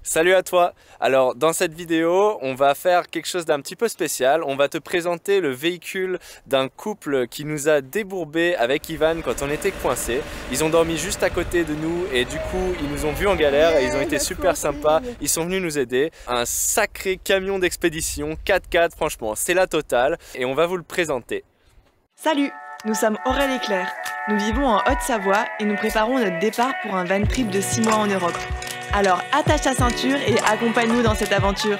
Salut à toi! Alors dans cette vidéo, on va faire quelque chose d'un petit peu spécial. On va te présenter le véhicule d'un couple qui nous a débourbé avec Ivan quand on était coincés. Ils ont dormi juste à côté de nous et du coup ils nous ont vus en galère et ils ont été super sympas. Ils sont venus nous aider. Un sacré camion d'expédition 4x4, franchement c'est la totale et on va vous le présenter. Salut! Nous sommes Aurèle et Claire. Nous vivons en Haute-Savoie et nous préparons notre départ pour un van trip de 6 mois en Europe. Alors attache ta ceinture et accompagne-nous dans cette aventure.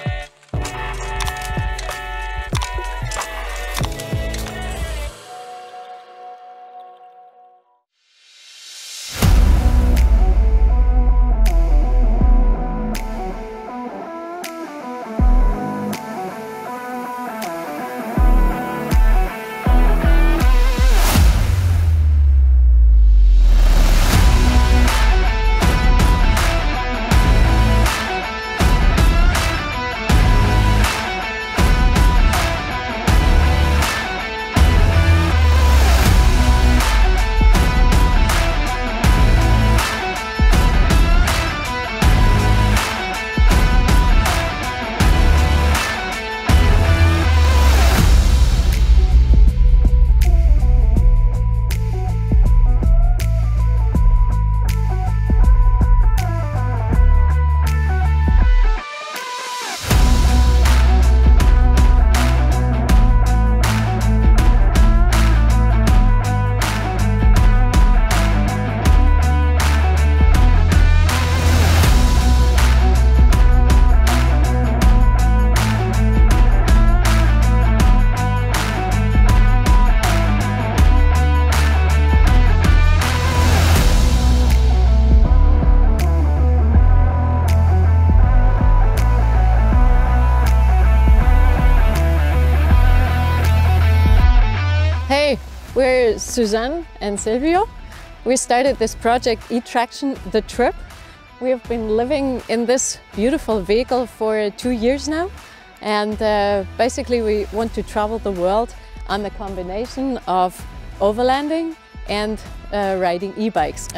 Hey, we're Susanne and Sylvio. We started this project e-traction, the trip. We have been living in this beautiful vehicle for 2 years now, and basically we want to travel the world on the combination of overlanding and riding e-bikes.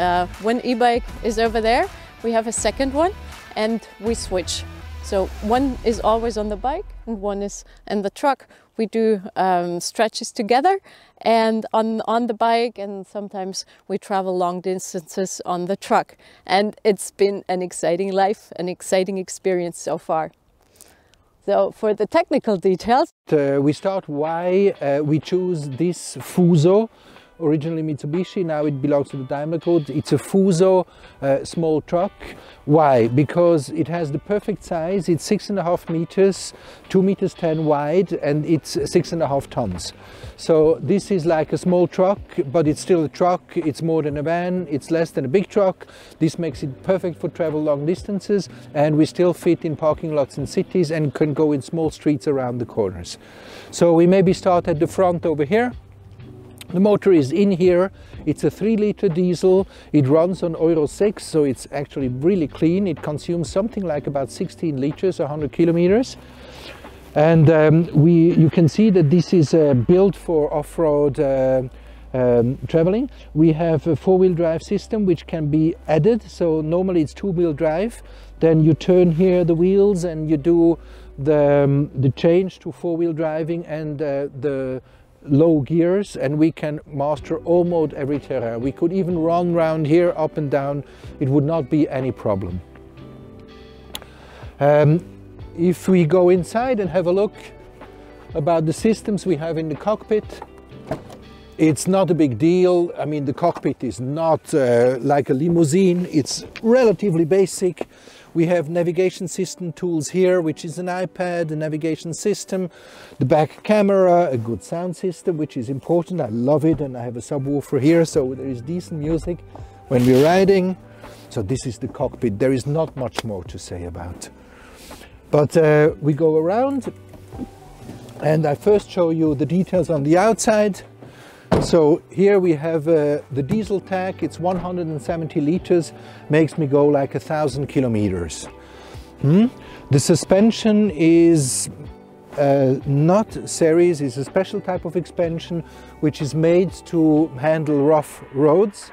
One e-bike is over there, we have a second one and we switch. So one is always on the bike and one is in the truck. We do stretches together and on the bike, and sometimes we travel long distances on the truck. And it's been an exciting life, an exciting experience so far. So for the technical details, we start why we choose this FUSO, originally Mitsubishi, now it belongs to the Daimler Group. It's a FUSO small truck. Why? Because it has the perfect size. It's 6.5 meters, 2 meters 10 wide, and it's 6.5 tons. So this is like a small truck, but it's still a truck. It's more than a van, it's less than a big truck. This makes it perfect for travel long distances, and we still fit in parking lots in cities and can go in small streets around the corners. So we maybe start at the front over here. The motor is in here. It's a 3-liter diesel. It runs on Euro 6, so it's actually really clean. It consumes something like about 16 liters, 100 kilometers. And you can see that this is built for off-road traveling. We have a 4-wheel drive system which can be added. So normally it's 2-wheel drive. Then you turn here the wheels and you do the change to 4-wheel driving and the low gears, and we can master almost every terrain. We could even run around here up and down. It would not be any problem. If we go inside and have a look about the systems we have in the cockpit, it's not a big deal. I mean, the cockpit is not like a limousine. It's relatively basic. We have navigation system tools here, which is an iPad, a navigation system, the back camera, a good sound system, which is important. I love it, and I have a subwoofer here, so there is decent music when we're riding. So this is the cockpit. There is not much more to say about. But we go around, and I first show you the details on the outside. So here we have the diesel tank. It's 170 liters, makes me go like 1,000 kilometers. The suspension is not series, it's a special type of suspension which is made to handle rough roads.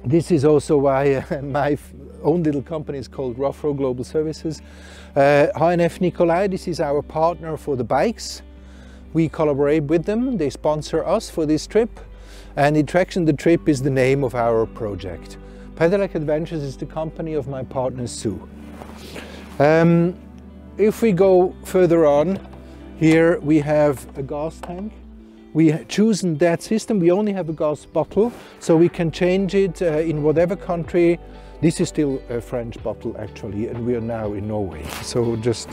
This is also why my own little company is called Rough-Road Global Services. HNF Nicolai, this is our partner for the bikes. We collaborate with them, they sponsor us for this trip, and Attraction the Trip is the name of our project. Pedelec Adventures is the company of my partner Sue. If we go further on, here we have a gas tank. We have chosen that system. We only have a gas bottle, so we can change it in whatever country. This is still a French bottle actually, and we are now in Norway, so just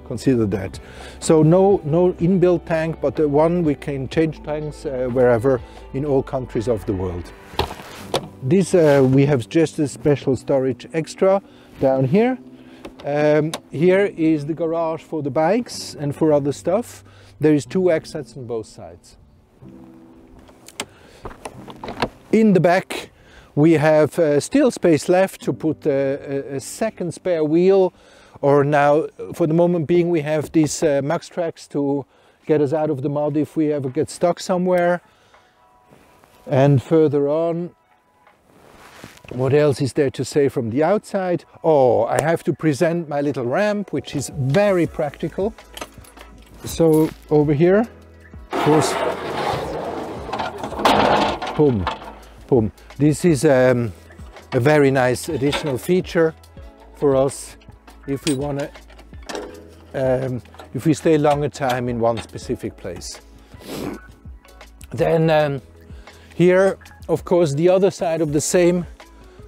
consider that. So no inbuilt tank, but the one we can change tanks wherever in all countries of the world. This we have just a special storage extra down here. Here is the garage for the bikes and for other stuff. There is 2 exits on both sides. In the back we have still space left to put a second spare wheel, or now for the moment being we have these Max Tracks to get us out of the mud if we ever get stuck somewhere. And further on, what else is there to say from the outside? Oh, I have to present my little ramp, which is very practical. So over here, of course, boom, boom. This is a very nice additional feature for us if we want to, if we stay longer time in one specific place. Then here, of course, the other side of the same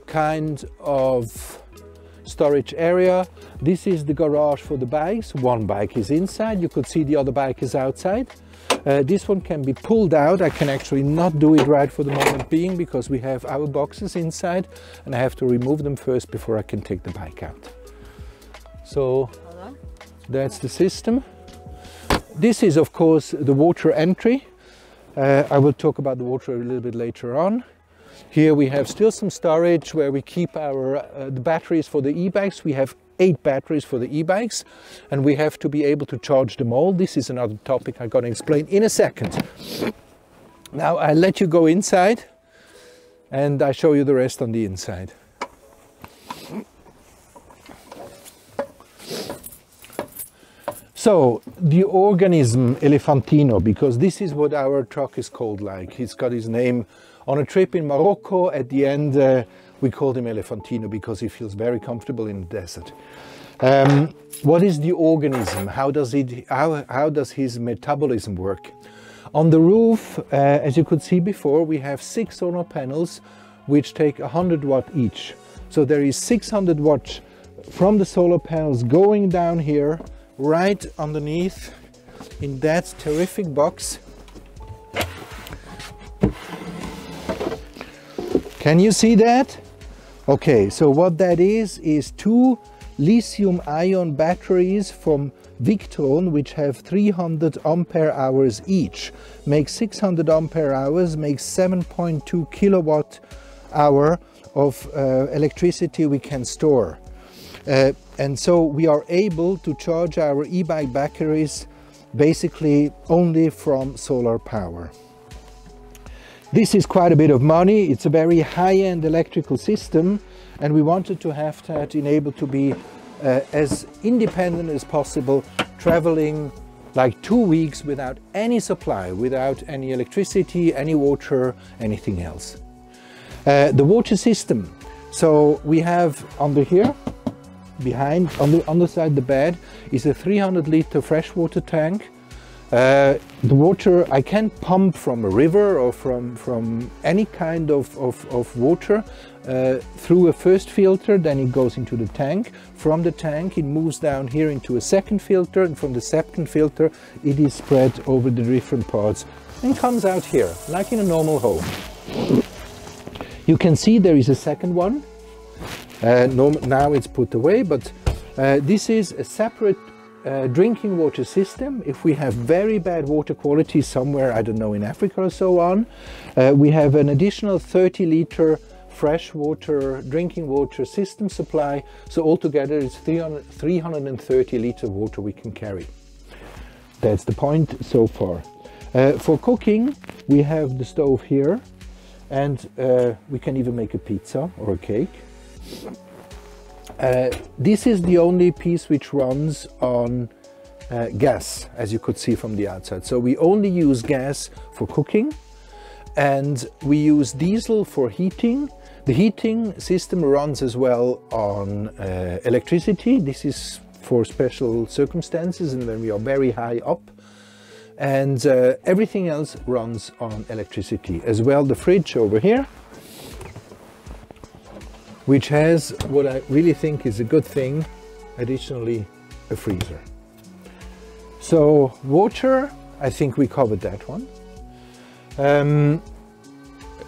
kind of storage area. This is the garage for the bikes. One bike is inside. You could see the other bike is outside. This one can be pulled out. I can actually not do it right for the moment being because we have our boxes inside and I have to remove them first before I can take the bike out. So that's the system. This is of course the water entry. I will talk about the water a little bit later on. Here we have still some storage where we keep our the batteries for the e-bikes. We have 8 batteries for the e-bikes and we have to be able to charge them all. This is another topic I'm going to explain in a second. Now I'll let you go inside and I show you the rest on the inside. So the organism Elefantino, because this is what our truck is called like. He's got his name on a trip in Morocco. At the end we called him Elefantino because he feels very comfortable in the desert. What is the organism? How does his metabolism work? On the roof, as you could see before, we have 6 solar panels which take 100 watt each. So there is 600 watts from the solar panels going down here, right underneath in that terrific box. Can you see that? Okay, so what that is 2 lithium-ion batteries from Victron, which have 300 ampere hours each, makes 600 ampere hours, makes 7.2 kilowatt hour of electricity we can store. And so we are able to charge our e-bike batteries basically only from solar power. This is quite a bit of money. It's a very high-end electrical system and we wanted to have that enabled to be as independent as possible, traveling like 2 weeks without any supply, without any electricity, any water, anything else. The water system. So we have under here, behind, on the underside the bed, is a 300 liter freshwater tank. The water I can pump from a river or from any kind of water through a first filter, then it goes into the tank. From the tank it moves down here into a second filter, and from the second filter it is spread over the different parts and comes out here like in a normal home. You can see there is a second one. Now it's put away, but this is a separate drinking water system. If we have very bad water quality somewhere, I don't know, in Africa or so on, we have an additional 30 liter fresh water drinking water system supply. So altogether it's 330 liter water we can carry. That's the point so far. For cooking we have the stove here. and we can even make a pizza or a cake. This is the only piece which runs on gas, as you could see from the outside. So we only use gas for cooking, and we use diesel for heating. The heating system runs as well on electricity. This is for special circumstances and when we are very high up. And everything else runs on electricity. As well, the fridge over here, which has what I really think is a good thing, additionally a freezer. So water, I think we covered that one.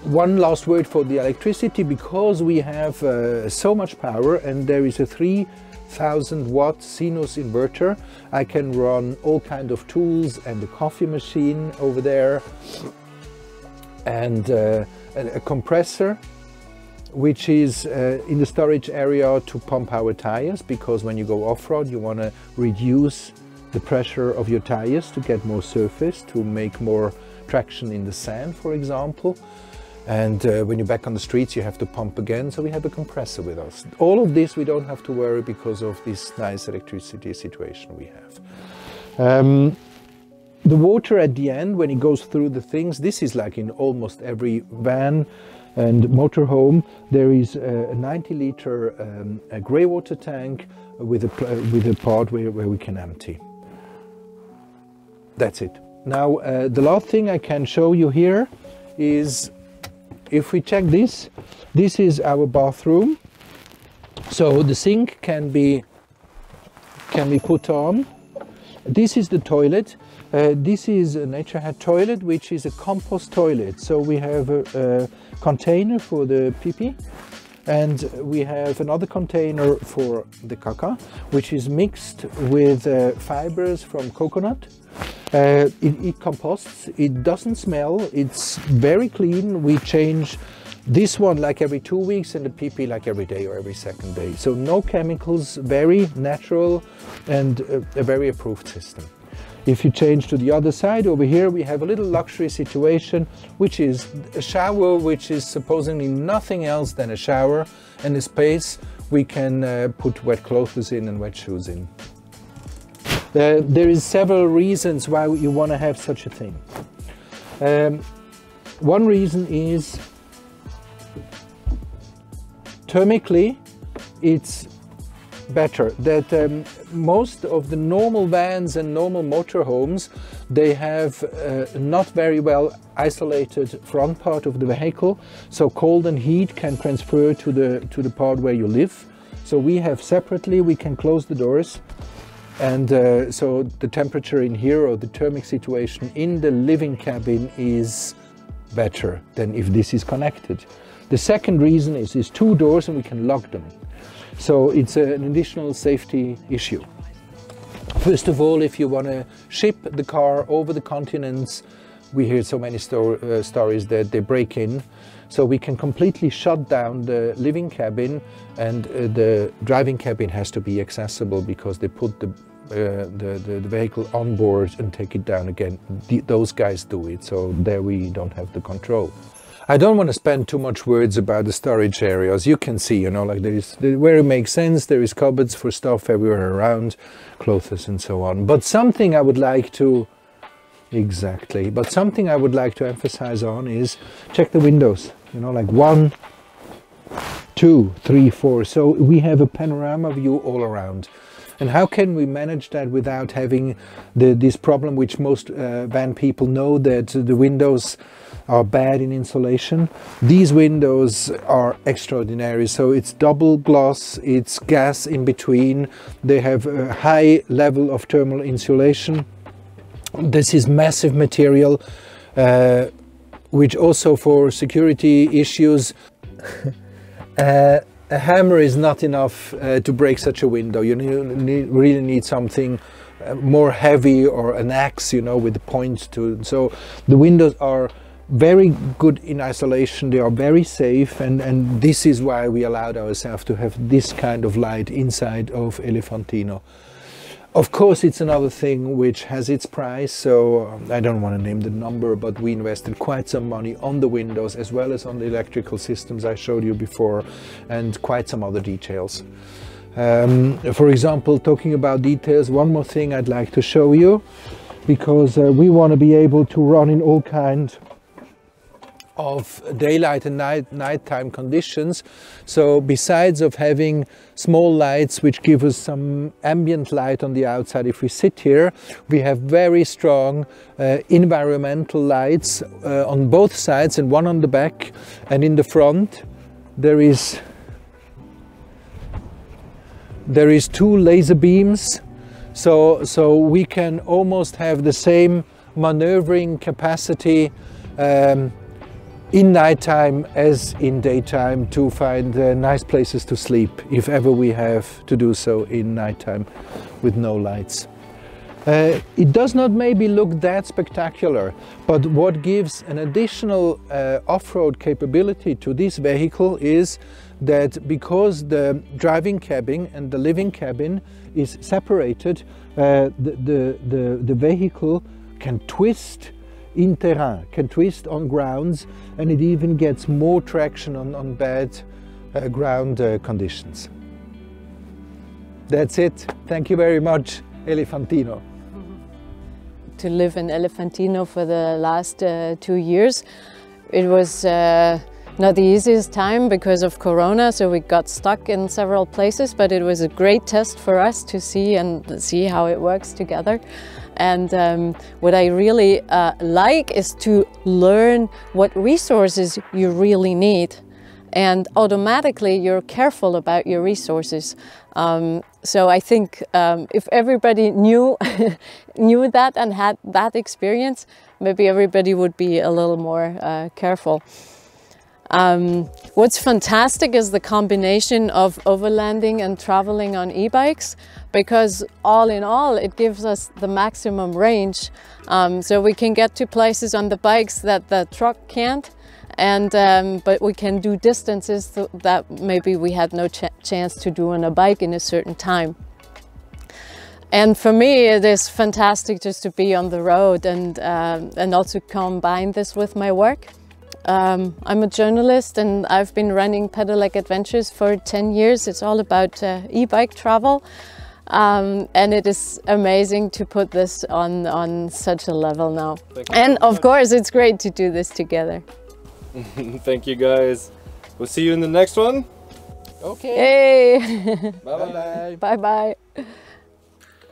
One last word for the electricity, because we have so much power and there is a 3000 watt sinus inverter. I can run all kind of tools and a coffee machine over there, and a compressor which is in the storage area to pump our tires, because when you go off-road you want to reduce the pressure of your tires to get more surface, to make more traction in the sand, for example. And when you're back on the streets you have to pump again, so we have a compressor with us. All of this we don't have to worry because of this nice electricity situation we have. The water at the end, when it goes through the things, this is like in almost every van and motorhome, there is a 90-liter grey water tank with a part where we can empty. That's it. Now the last thing I can show you here is, if we check this, this is our bathroom. So the sink can be put on. This is the toilet. This is a Nature Hat toilet, which is a compost toilet. So we have a container for the pee-pee, and we have another container for the caca, which is mixed with fibers from coconut. It composts, it doesn't smell, it's very clean. We change this one like every 2 weeks and the pee-pee like every day or every second day. So no chemicals, very natural, and a very approved system. If you change to the other side, over here we have a little luxury situation, which is a shower, which is supposedly nothing else than a shower, and a space we can put wet clothes in and wet shoes in. There is several reasons why you want to have such a thing. One reason is thermically it's better. That most of the normal vans and normal motorhomes, they have not very well isolated front part of the vehicle, so cold and heat can transfer to the part where you live. So we have separately, we can close the doors, and so the temperature in here, or the thermic situation in the living cabin, is better than if this is connected. The second reason is these two doors, and we can lock them. So it's an additional safety issue. First of all, if you want to ship the car over the continents, we hear so many stories that they break in. So we can completely shut down the living cabin, and the driving cabin has to be accessible because they put the vehicle on board and take it down again. Those guys do it, so there we don't have the control. I don't want to spend too much words about the storage areas. You can see, you know, like where it makes sense, there is cupboards for stuff everywhere around, clothes and so on. But something I would like to, but something I would like to emphasize on is check the windows, you know, like 1, 2, 3, 4. So we have a panorama view all around. And how can we manage that without having this problem which most van people know, that the windows are bad in insulation? These windows are extraordinary. So it's double gloss, it's gas in between, they have a high level of thermal insulation. This is massive material, which also for security issues, a hammer is not enough to break such a window. You really need something more heavy, or an axe, you know, with the point to. So the windows are very good in isolation, they are very safe, and this is why we allowed ourselves to have this kind of light inside of Elefantino. Of course, it's another thing which has its price, so I don't want to name the number, but we invested quite some money on the windows as well as on the electrical systems I showed you before, and quite some other details. For example, talking about details, one more thing I'd like to show you, because we want to be able to run in all kinds of daylight and nighttime conditions. So besides of having small lights which give us some ambient light on the outside if we sit here, we have very strong environmental lights on both sides, and one on the back, and in the front there is two laser beams, so we can almost have the same maneuvering capacity in nighttime as in daytime to find nice places to sleep, if ever we have to do so in nighttime with no lights. It does not maybe look that spectacular, but what gives an additional off-road capability to this vehicle is that because the driving cabin and the living cabin is separated, the vehicle can twist in terrain, can twist on grounds, and it even gets more traction on bad ground conditions. That's it. Thank you very much, Elefantino. To live in Elefantino for the last 2 years, it was not the easiest time because of Corona, so we got stuck in several places, but it was a great test for us to see how it works together. And what I really like is to learn what resources you really need, and automatically you're careful about your resources. So I think if everybody knew knew that and had that experience, maybe everybody would be a little more careful. What's fantastic is the combination of overlanding and traveling on e-bikes, because all in all it gives us the maximum range. So we can get to places on the bikes that the truck can't, and but we can do distances that maybe we had no chance to do on a bike in a certain time. And for me it is fantastic just to be on the road and also combine this with my work. I'm a journalist and I've been running Pedelec Adventures for 10 years. It's all about e-bike travel, and it is amazing to put this on such a level now. And of course it's great to do this together. Thank you guys. We'll see you in the next one. Okay. Hey. Bye bye. Bye bye.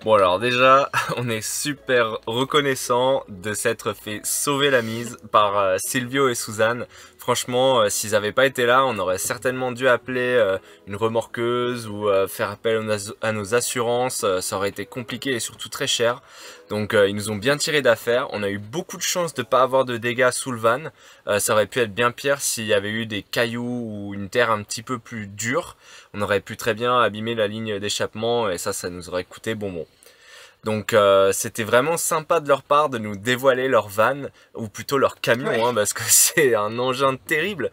Bon alors déjà, on est super reconnaissant de s'être fait sauver la mise par Sylvio et Susanne. Franchement, s'ils n'avaient pas été là, on aurait certainement dû appeler une remorqueuse ou faire appel à nos assurances. Ça aurait été compliqué et surtout très cher. Donc ils nous ont bien tiré d'affaire. On a eu beaucoup de chance de ne pas avoir de dégâts sous le van. Ça aurait pu être bien pire s'il y avait eu des cailloux ou une terre un petit peu plus dure. On aurait pu très bien abîmer la ligne d'échappement et ça nous aurait coûté bonbon. Donc c'était vraiment sympa de leur part de nous dévoiler leur van, ou plutôt leur camion, ouais. Hein, parce que c'est un engin terrible.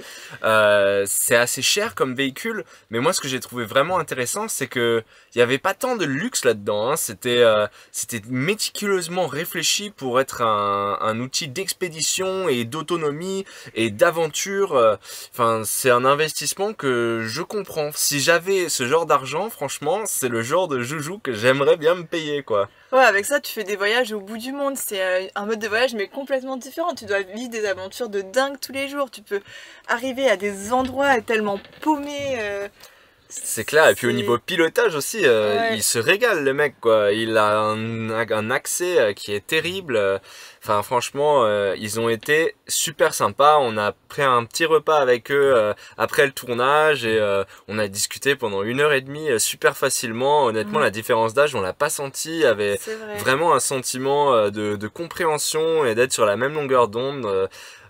C'est assez cher comme véhicule, mais moi ce que j'ai trouvé vraiment intéressant, c'est que il n'y avait pas tant de luxe là-dedans. Hein. C'était méticuleusement réfléchi pour être un outil d'expédition et d'autonomie et d'aventure. Enfin, c'est un investissement que je comprends. Si j'avais ce genre d'argent, franchement, c'est le genre de joujou que j'aimerais bien me payer, quoi. Ouais, avec ça, tu fais des voyages au bout du monde. C'est un mode de voyage, mais complètement différent. Tu dois vivre des aventures de dingue tous les jours. Tu peux arriver à des endroits tellement paumés. C'est clair, et puis au niveau pilotage aussi, ouais. Il se régale le mec, quoi. Il a un accès qui est terrible. Enfin franchement, ils ont été super sympas. On a pris un petit repas avec eux après le tournage et on a discuté pendant 1h30 super facilement. Honnêtement, la différence d'âge, on l'a pas senti. Il y avait vraiment un sentiment de compréhension et d'être sur la même longueur d'onde.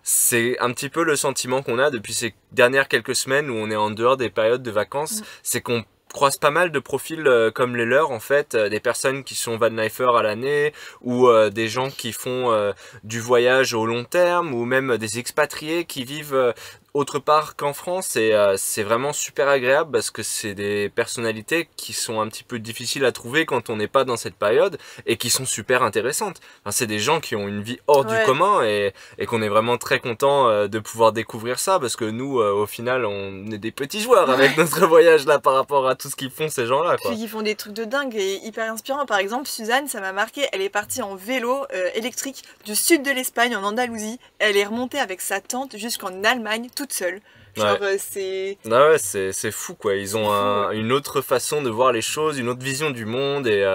C'est un petit peu le sentiment qu'on a depuis ces dernières quelques semaines où on est en dehors des périodes de vacances. C'est qu'on croise pas mal de profils comme les leurs, en fait, des personnes qui sont vanlifers à l'année ou des gens qui font du voyage au long terme ou même des expatriés qui vivent autre part qu'en France, et c'est vraiment super agréable parce que c'est des personnalités qui sont un petit peu difficiles à trouver quand on n'est pas dans cette période et qui sont super intéressantes. Enfin, c'est des gens qui ont une vie hors du commun et qu'on est vraiment très content de pouvoir découvrir ça parce que nous, au final, on est des petits joueurs avec notre voyage là par rapport à tout ce qu'ils font ces gens-là. Puis ils font des trucs de dingue et hyper inspirants. Par exemple, Susanne, ça m'a marqué, elle est partie en vélo électrique du sud de l'Espagne en Andalousie. Elle est remontée avec sa tante jusqu'en Allemagne toute seule. Genre c'est... Ah ouais, c'est fou quoi, ils ont une autre façon de voir les choses, une autre vision du monde et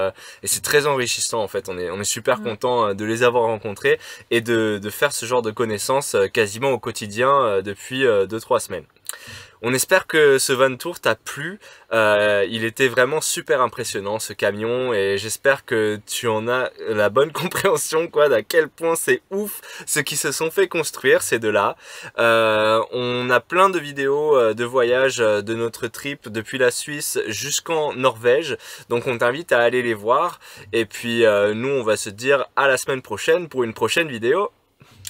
c'est très enrichissant en fait, on est super content de les avoir rencontrés et de faire ce genre de connaissances quasiment au quotidien depuis 2-3 semaines. On espère que ce van tour t'a plu, il était vraiment super impressionnant ce camion et j'espère que tu en as la bonne compréhension quoi, d'à quel point c'est ouf ce qui se sont fait construire ces deux-là. On a plein de vidéos de voyage de notre trip depuis la Suisse jusqu'en Norvège, donc on t'invite à aller les voir et puis nous on va se dire à la semaine prochaine pour une prochaine vidéo.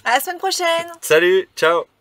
À la semaine prochaine! Salut, ciao!